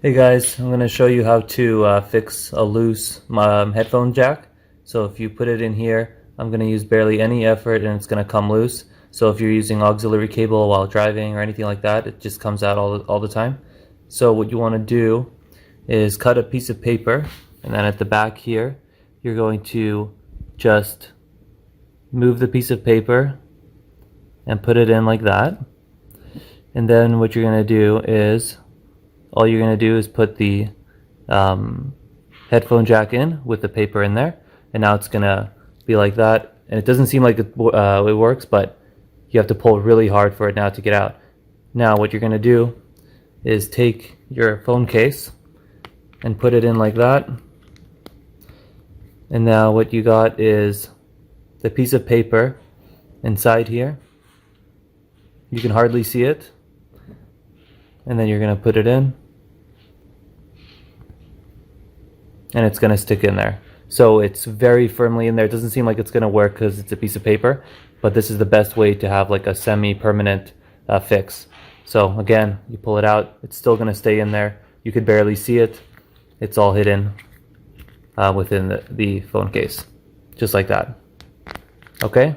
Hey guys, I'm going to show you how to fix a loose headphone jack. So if you put it in here, I'm going to use barely any effort and it's going to come loose. So if you're using auxiliary cable while driving or anything like that, it just comes out all the time. So what you want to do is cut a piece of paper, and then at the back here, you're going to just move the piece of paper and put it in like that. And then what you're going to do is all you're going to do is put the headphone jack in with the paper in there, and now it's going to be like that. And it doesn't seem like it works, but you have to pull really hard for it now to get out. Now what you're going to do is take your phone case and put it in like that. And now what you got is the piece of paper inside here. You can hardly see it. And then you're going to put it in, and it's going to stick in there. So it's very firmly in there. It doesn't seem like it's going to work because it's a piece of paper, but this is the best way to have like a semi-permanent fix. So again, you pull it out, it's still going to stay in there. You could barely see it. It's all hidden within the phone case, just like that. Okay?